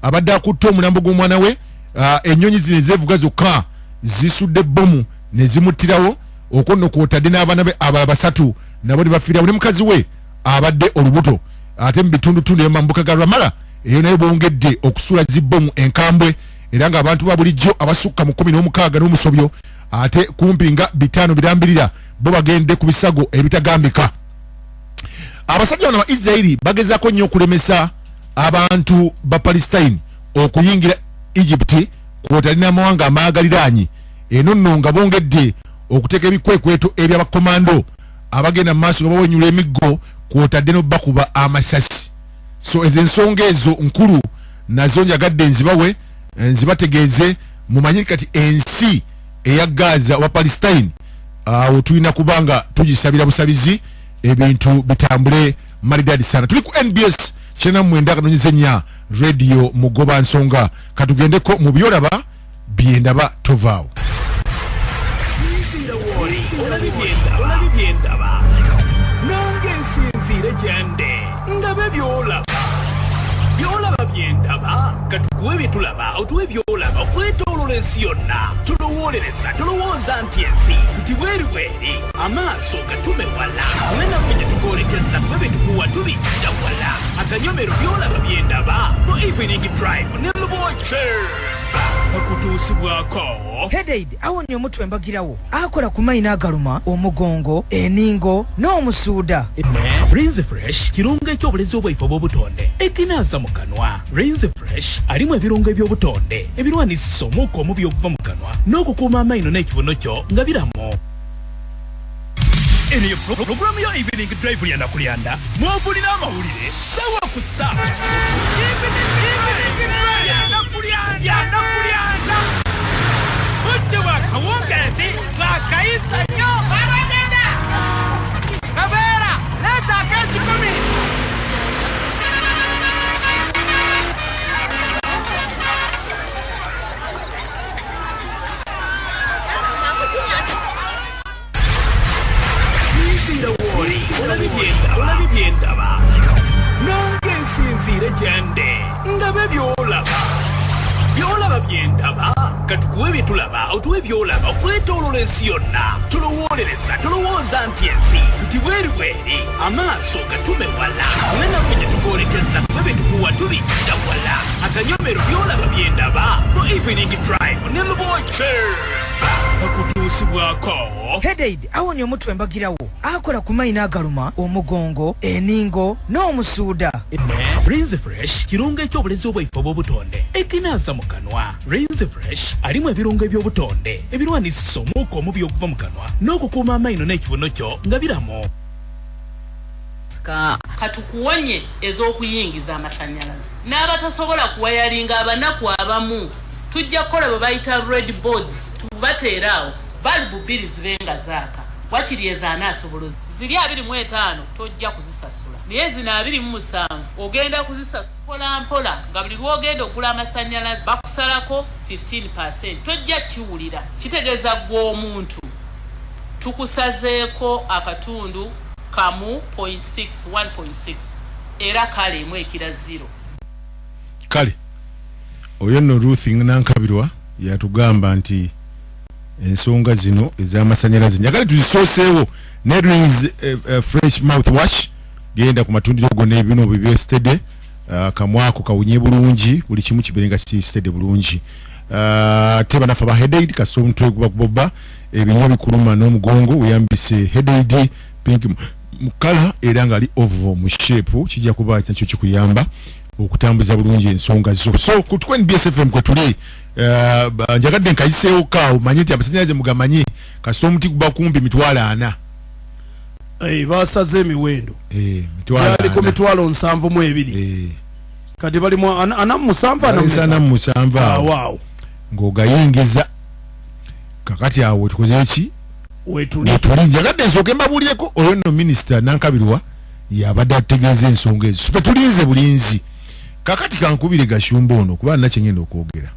abadde akutte omulambo gw'omwana we. Ennyonyi zino ezeevuga zokka zisudde bbomu ne zimuttirawo okwo nno kw'otadde n'abaana be abala basatu nabo ne bafiirawo ne mukazi we abadde olubuto. Ate mu bitundutundu emambuka ga Lwamala eyo nayo bongedde okusula zibbomu enkambwe era ng'abantu ba bulijjo abasukka mu 16 n'omusobyo ate kumpi nga 5 birambirira bo bagende ku bisago ebitagambika. Abasajja bano ba Israeli bagezaako nnyo okulemesa abantu ba Palestine okuyingira Egypt kw'otali n'amawanga amaagaliraanye. Eno nno nga bongedde okuteeka ebikwekweto eby'abakomando abagenda mu maaso nga bawenyula emiggo kw'otadde n'obakuba amasasi. So ezo ensonga ezo nkulu nazo njagadde nzibategeeze mumanyi kati ensi eya Gaza wa Palestine awo tulina kubanga tugisabira busabizi ebintu bitambule maridadi sana. Tuli ku NBS channel 9 radio mugoba nsonga katugendeko mu Byolaba Byendaba tovaawo. Byendaba nange nsinzire gyende ndabe Byolaba Byendaba katukuwe byetulaba otuwe Byolaba okwetoolola ensi yonna tulowooza nti ensi tuti bweri amaaso gatume wala mwenafenye tukoolekeza bwe betukuwa tubijja wala akanyomero Byolaba Byendaba mu evening drive ne Luboche akutuusibwako Headaid awonya omutwe mbagirawo akola ku mayina agaluma omugongo eningo n'omusuuda. Rinse Fresh kirungo eky'obulezi obwaife obw'obutonde ekinaasa mu kanwa. Rinse Fresh alimu ebirungo eby'obutonde ebirwanisa omuuka omubi okuva mu kanwa n'okukuuma amaino n'ekibuno kyo nga biramu. Eno programu ya Evening Drive lyanda kulyanda mwavulira amawulire sawa ku ssaawa. Budde bwa kawungezi bwakayisa nnyo. Kabeera leeta ak'ekikumi. Olabi Byendaba nange nsinzire gyende ndabe Byolaba Byendaba katukuwe byetulaba otuwe Byolaba okwetoolola ensi yonna tulowooza nti ensi tuti bweri amaaso gatume wala mwenafenye tukoolekeza bwe betukuwa tubijja wala akanyomero Byolaba Byendaba mu evening drive ne Luboche akutuusibwako. Headaid awonya omutwe mbagirawo akola ku mayina agaluma omugongo eningo n'omusuuda. Rinse Fresh kirungo eky'obulezi obwaife obw'obutonde ekinaasa mu kanwa. Rinse Fresh alimu ebirungo eby'obutonde ebirwanisa omuuka omubi okuva mu kanwa n'okukuuma amaino n'ekibuno kyo nga biramu. Katukuwonye ez'okuyingiza amasannyalaze n'abatasobola kuwayalinga abanaku abamu tujja kukola bwe bayita red boards tubateeraawo balibu bbiri zibenga zaaka wakiri ezanaasobolozi ziri 25 tojja kuzisasula naye zino 27 ogenda kuzisasula mpola nga buli lwogenda okugula amasannyalaze bakusalako 15%. tojja kiwulira kitegeeza gwe omuntu tukusazeeko akatundu kamu 0.6 1.6 era kale emu ekira 0 kale oyo nno Ruth Nankabirwa yatugamba nti ensonga zino ez'amasannyalaze njagala tuzisooseewo ne Rinse fresh mouthwash genda ku matundiro gonna ebino byestede kamwako kawunye bulungi buli kimu kiberenga stede bulungi teba nafa ba Headaid kasomtwe kuba kuboba ebinyo bikuluma n'omugongo uyambise Headaid pink mukala era nga ali ovo mu shape kijja kuba kyakyo kikuyamba okutambuza bulungi ensonga zo. So ku NBSFM kwe tuli njagadde nkayiseewo ka omanyi nti amasannyalaze mugamanyi kasomuti kuba kumbi mitwalo 4. Basaze emiwendo mitwalo yaliko mitwalo 7 kati bali mu 47 wow ng'ogayingiza kakati awo tukoze eki wetuli njagadde nsooke mbabuulyeko oyo nno minisita Nankabirwa yabadde ategeeza ensonga ezo ffe tulinze bulinzi kakati kankubire Gashumba ono kuba nakye ngenda okwogera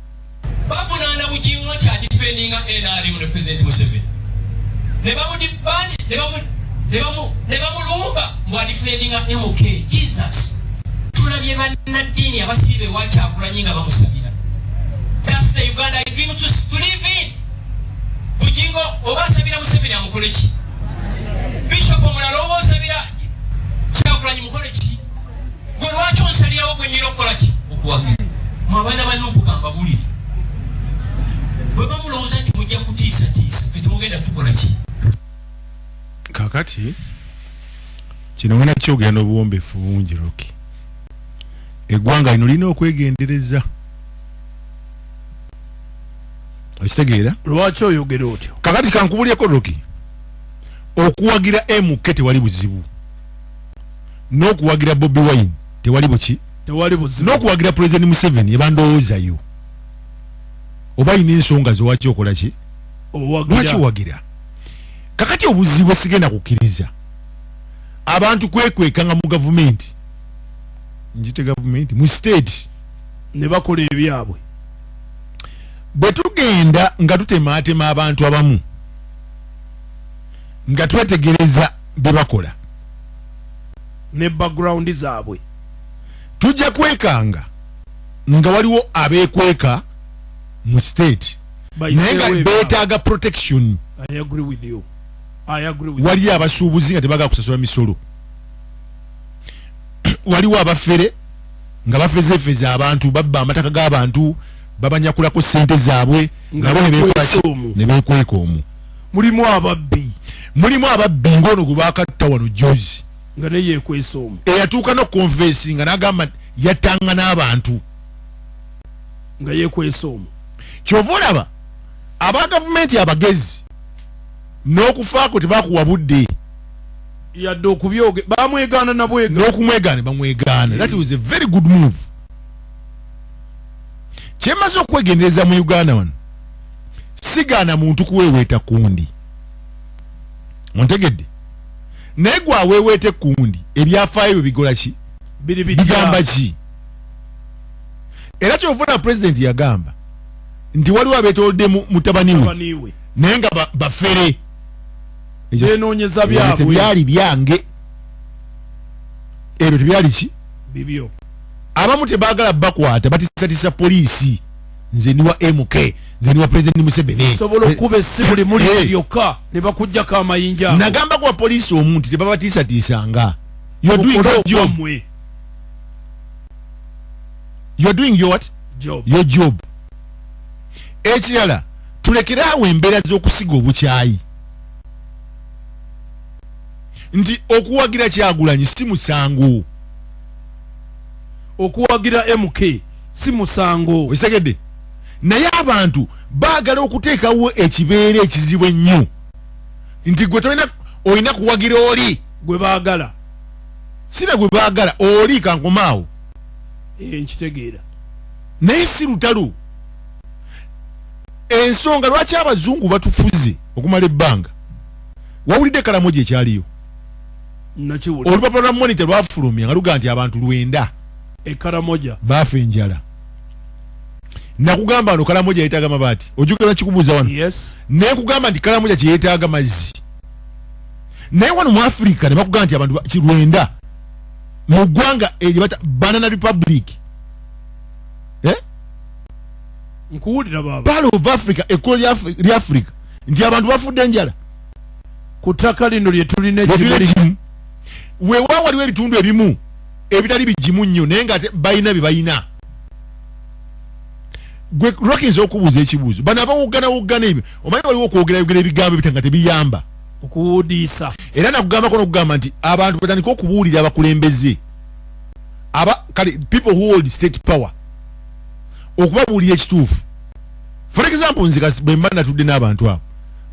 bavunaana bugingo nti adifendinga NRM ne President Museveni ne bamulumba mbu adifendinga MK Jesus tulabye bannaddiini abasiibe wakyakulanyi nga bamusabira. That's the Uganda I dream to live in. Bujingo oba asabira Museveni amukole ki? Bishop omulala oba osabira kyakulanyi mukole ki? Gwe lwaki onsalirawo gwe nyina okukola ki? Okuwagira. Mu abaana bannuupu kamba buliri. Bwe bamulowooza nti mujja kutiisatiisa ffe temugenda tukola ki? Kakati kino ngena kyogera n'obuwombeefu bungi Rocky. Eggwanga lino lina okwegendereza. Okitegeera? Lwaki oyogera otyo? Kakati kankubulyeko Rocky. Okuwagira MK tewali buzibu. N'okuwagira Bobi Wine tewali buki? Tewali buzibu. N'okuwagira President Museveni ebandowoozayo. Oba ina ensonga zowaki okola ki? Lwaki owagira? Kakati obuzibu esigenda kukkiriza. Abantu kwekwekanga mu gavumenti. Njite gavumenti mu state ne bakola ebyabwe. Bwe tugenda nga tutemaatema abantu abamu nga twetegereza bye bakola ne background zaabwe, tujja kwekanga nga waliwo abeekweka mu state naye nga beetaaga protection. I agree with you. Wali abasuubuzi nga tebaga kusasula misolo. Waliwo abafere nga bafezeefeza abantu, babba amataka g'abantu, babanyakulako ssente zaabwe nabo ne beekweka omwo. Mulimu ababbi ng'ono gwe baakatta wano jozi nga ne yeekwesa omwo, eyatuuka n'okonfesi nga n'agamba yattanga n'abantu nga yeekwesa omwo. Kyova olaba aba gavumenti abagezi n'okufaako tebakuwa budde yadde okubyoge bamwegaana n'okumwegaana bamwegaana. That was a very good move. Kyemaze okwegendereza mu Uganda wano sigaana muntu kuweeweeta kundi, ontegedde, naye gwe aweeweeta kundi ebyafaayo bigola ki? Bigamba ki? Era kyovuna President yagamba nti waliwo abeetolodde mutabani we naye nga bafere enoonyeza byabwe. Tebyali byange ebyo, tebyali ki? Bibyo. Abamu tebaagala bakwata batisatisa poliisi. Nze ndi wa MK, nze ndi wa President Museveni. Sobola okuba essimu limuli lyokka ne bakuggyako amayinja ago. Nagamba kwa poliisi omuntu tebabatiisatiisanga. You're doing your job. You're doing your what? Your job. Ekirala tulekeraawo embeera z'okusiga obukyayi. Nti okuwagira Kyagulanyi si musango. Okuwagira MK si musango. Okitegedde? Naye abantu baagala okuteekawo ekibeera ekizibu ennyo nti gwe olina kuwagira oli gwe baagala, sina gwe baagala oli kankomaawo. Nkitegeera. Naye si lutalo. Ensonga lwaki abazungu batufuze okumala ebbanga. Wawulidde Kalamoja ekyaliyo? Nakiwulira. Olupapula lwa monitor lwafulumya nga luga nti abantu 9 Kalamoja baafa enjala. Nakugamba no Kalamoja yeetaaga mabaati. Ojjukira kikubuuza wano? Yes. Naye kugamba nti Kalamoja kye yeetaaga mazzi. Naye wano mu Africa ne bakugamba nti abantu 9 mu ggwanga eryo bata Banana Republic. Nkuwulira baba. Palo of Africa, ekkolo lya Africa nti abantu bafudde enjala. Ku ttaka lino lye tulina ekimu. Weewaawo waliwo ebitundu ebimu ebitali bigimu nnyo naye nga balina bye balina. Gwe Rockins okubuuza ekibuuzo bano abawoggana ebyo omanyi waliwo okwogera ebigambo ebitanga tebiyamba okuwudiisa. Era nakugambako n'okugamba nti abantu batandika okubuulira abakulembeze people who hold state power okubabuulira ekituufu. For example nze bwe mba natudde n'abantu abo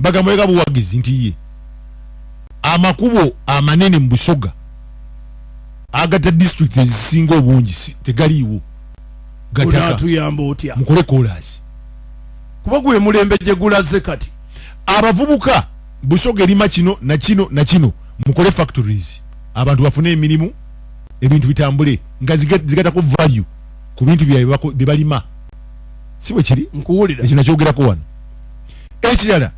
bagamba ega buwagizi nti ye amakubo amanene mu Busoga agata district ezisinga obungi tegaliiwo gataka. Tuyamba otya mukole kolas kuba gwe mulembe gye gulaze kati abavubuka Busoga erima kino na kino mukole factories abantu bafune emirimu ebintu bitambule nga zigatako value ku bintu bye balima. Si bwe kiri? Nkuwulira. Ekyo nakyogerako wano. Ekirala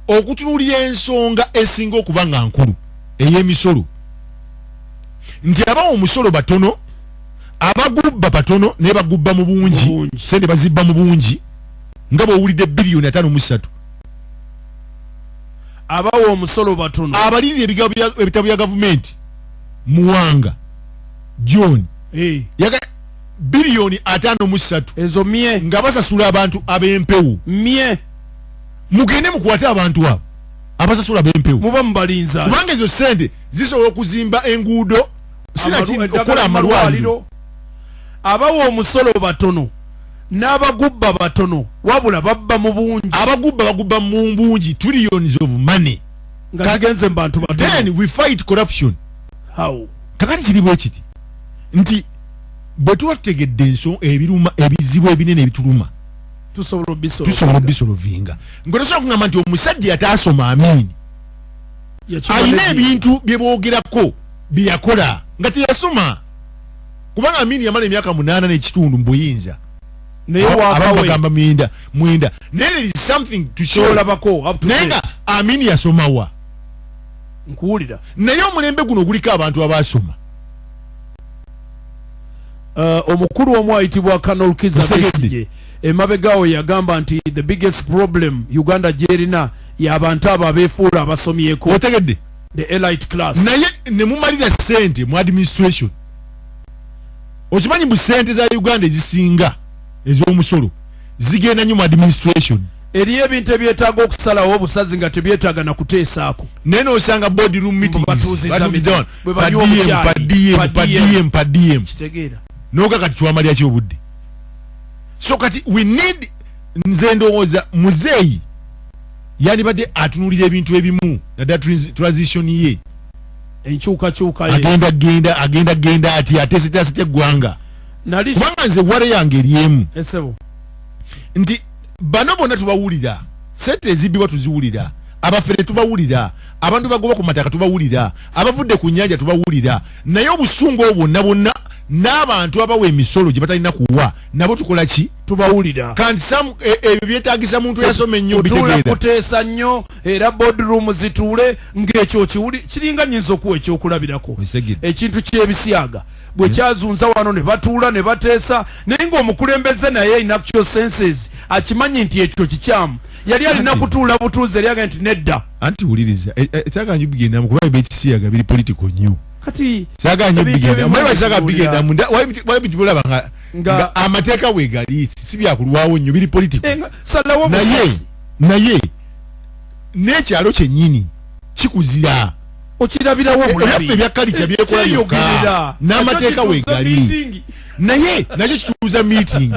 okutunuulira ensonga esinga okuba nga nkulu ey'emisolo nti abawa omusolo batono abagubba batono ne bagubba mu bungi sente bazibba mu bungi nga bw'owulidde biliyoni 5.3 abawa omusolo batono abalirira ebitabo bya gavumenti muwanga John yaga biliyoni 5.3 ezo mye nga basasula abantu ab'empewo mye mugende mukwate abantu abo abasasula ab'empewo muba mubalinza kubanga ezo sente zisobola okuzimba enguudo okukola amalwaliro. Abawa omusolo batono n'abagubba batono wabula babba mu bungi bagubba mu bungi trillions of money nga zigenze mu bantu batono. Then we fight corruption. How? Kakati kiri bwe kiti nti bwe tuba tutegedde ebiruma ebizibu ebinene ebituluma tusobola bisolovinga ngotosobola kugamba nti omusajja ataasoma amini alina ebintu bye boogerako bye yakola nga teyasoma kubanga amini yamala emyaka 8 n'ekitundu mu buyinza naye wabagamba mwenda naye there is something to show naye nga amini yasomawa nkuwulira naye omulembe guno guliko abantu abaasoma. Omukulu omu ayitibwa Colonel Kiza Besigye emabegawo yagamba nti the biggest problem Uganda gyerina y'abantu abo abeefuula abasomyeko otegedde the elite class naye ne mumalira ssente mu administration. Okimanyi mu ssente za Uganda ezisinga ez'omusolo zigenda nnyo mu administration. Eriyo ebintu ebyetaaga okusalawo obusazi nga tebyetaaga na kuteesaako naye n'osanga boardroom meetings padiem kitegeera noga kati twamalya ki obudde. So kati we need nze ndowooza muzeeyi yandibadde atunulira ebintu ebimu naddala transition ye enkyukakyuka agenda genda ati ateeseteesete eggwanga kubanga nze wale yange eryemu nti bano bonna tubawulira sente ezibbibwa tuziwulira abafere tubawulira abantu bagoba ku mataka tubawulira abavudde ku nnyanja tubawulira naye obusungu obwo bonna n'abantu abawa emisolo gye batalina kuwa nabo tukola ki tubawulira kanti ebyo byetaagisa muntu eyasoma ennyo bitegeera kuteesa nnyo era boardroom zituule ng'ekyo kiringa nnyinza okuwa ekyokulabirako ekintu ky'ebisyaga bwe kyazunza wano ne batuula ne bateesa naye ng'omukulembeze naye inactual senses akimanyi nti ekyo kikyamu yali alina kutuula butuuzi eryaga nti nedda anti wuliriza ekyaganyu bigenda mukuba ebekisiyaga biri political nnyo kati saganyu bigenda mwe saga bigenda munda wali bitulaba nga amateeka wegali si byakulwawo nnyo biri political naye n'ekyalo kyennyini kikuzira okirabirawo ebyafe ebyakalica byekola yokka n'amateeka wegali naye nakyo kituuza meeting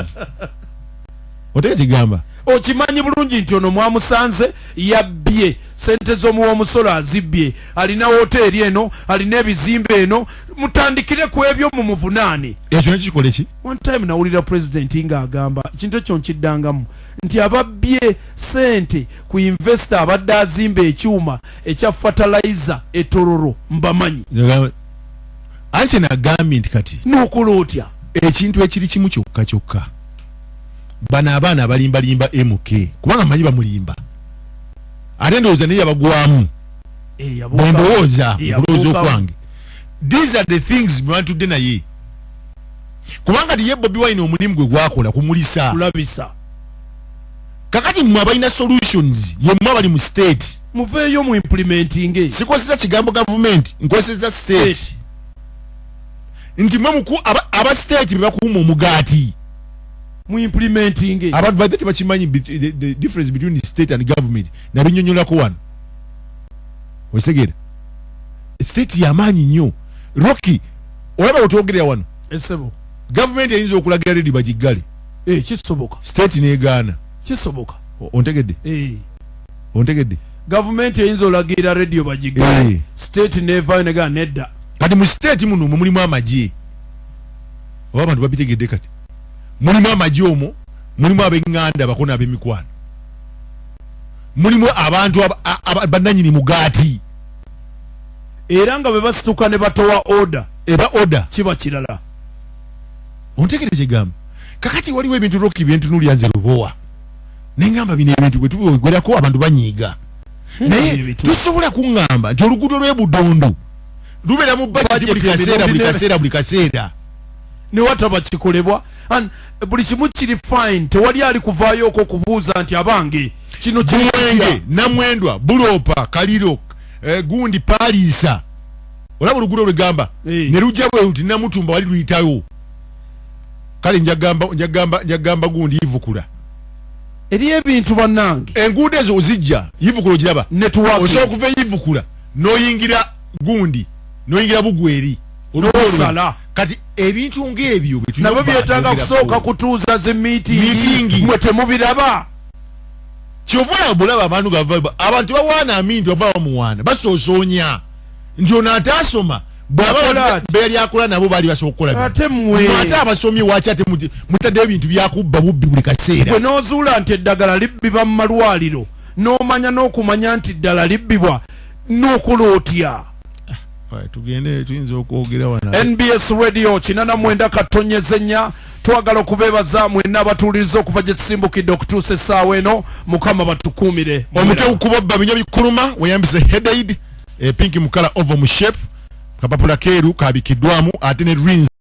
otegekigamba okimanyi bulungi nti ono mwamusanze yabbye sente z'omuwa omusolo azibbye alina woteeri eno alina ebizimbe eno mutandikire ku ebyo mu muvunaane ekyo nekikole ki one time nawulira pulezidenti ng'agamba ekintu ekyo nkiddangamu nti ababbye sente ku investor abadde azimba ekyuma ekya fertilizer etororo mbamanyi anti nagambye nti kati n'okola otya ekintu ekiri kimu kyokka kyokka bano abaana abalimbalimba MK kubanga manyi bamulimba ate ndowooza naye yabagwamu bwendowooza okwange these are the things mwantudde naye kubanga tiye Bobi Wine omulimu gwe gwakola kumulisa kulabisa kakati mmwe abalina solutions ye mmwe abali mu state muveeyo mu implementing sikozesa kigambo government nkozesa state nti mmwe muku aba state be bakuuma omugaati mu implementing abantu badde tebakimanyi the difference between the state and government nabinyonyolako wano osegera state yamaanyi nnyo Rocky olaba otwogerera wano esebo government eyinza okulagira redi bagiggale kisoboka state neegaana kisoboka ontegedde ontegedde government eyinza olagira radio bagiggale state nevayo negaa nedda kati mu state muno mulimu amagye oba abantu babitegedde kati mulimu amagye omwo mulimu ab'eŋŋanda bako n'ab'emikwano mulimu abantu bannanyini mugaati era nga bwe basituka ne batowa order eba order kiba kirala ontegere kyegamba kakati waliwo ebintu Rocky byentunulya nze Lubowa neŋŋamba bino ebintu bwe tubigwerako abantu banyiiga naye tusobola kuŋŋamba nti oluguudo lw'e Budondo lubera mu budget buli kaseera ne wataba kikolebwa buli kimu kiri fine tewali ali kuvaayo okubuuza nti abange kino kimwenge namwendwa bulopa kaliro gundi palisa olaba oluguudo lwegamba ne lujja bwe luti namutumba wali luyitayo kale njagamba gundi yivukula eri ebintu bannange enguudo ezo ozijja yivukula ogiraba osobola okuva yivukula noyingira gundi noyingira bugweri olwosala kati ebintu ng'ebyo nabyo byetaaga kusooka kutuuza zi miitingi mwe temubiraba kyovula bulaba abantu bawaana aminti oba bamuwaana basoosonya nti ono ataasoma beyali akola nabo baali basobola okukola ate abasomye waki ate mutaddeyo ebintu byakubba bubbi buli kaseera bwe noozuula nti eddagala libbiba mu malwaliro n'omanya n'okumanya nti ddala libbibwa n'okola otya tugende tuyinza okwogera wana NBS radio 89.4 twagala okubeebaza mwenna abatuuliriza okuva gye tusimbukidde okutuusa essaawa eno mukama batukuumire omutwe gukubobba binywa bikuluma weyambise headaid pinki mukala ovo mu shape kapapula keeru kabikiddwamu ate ne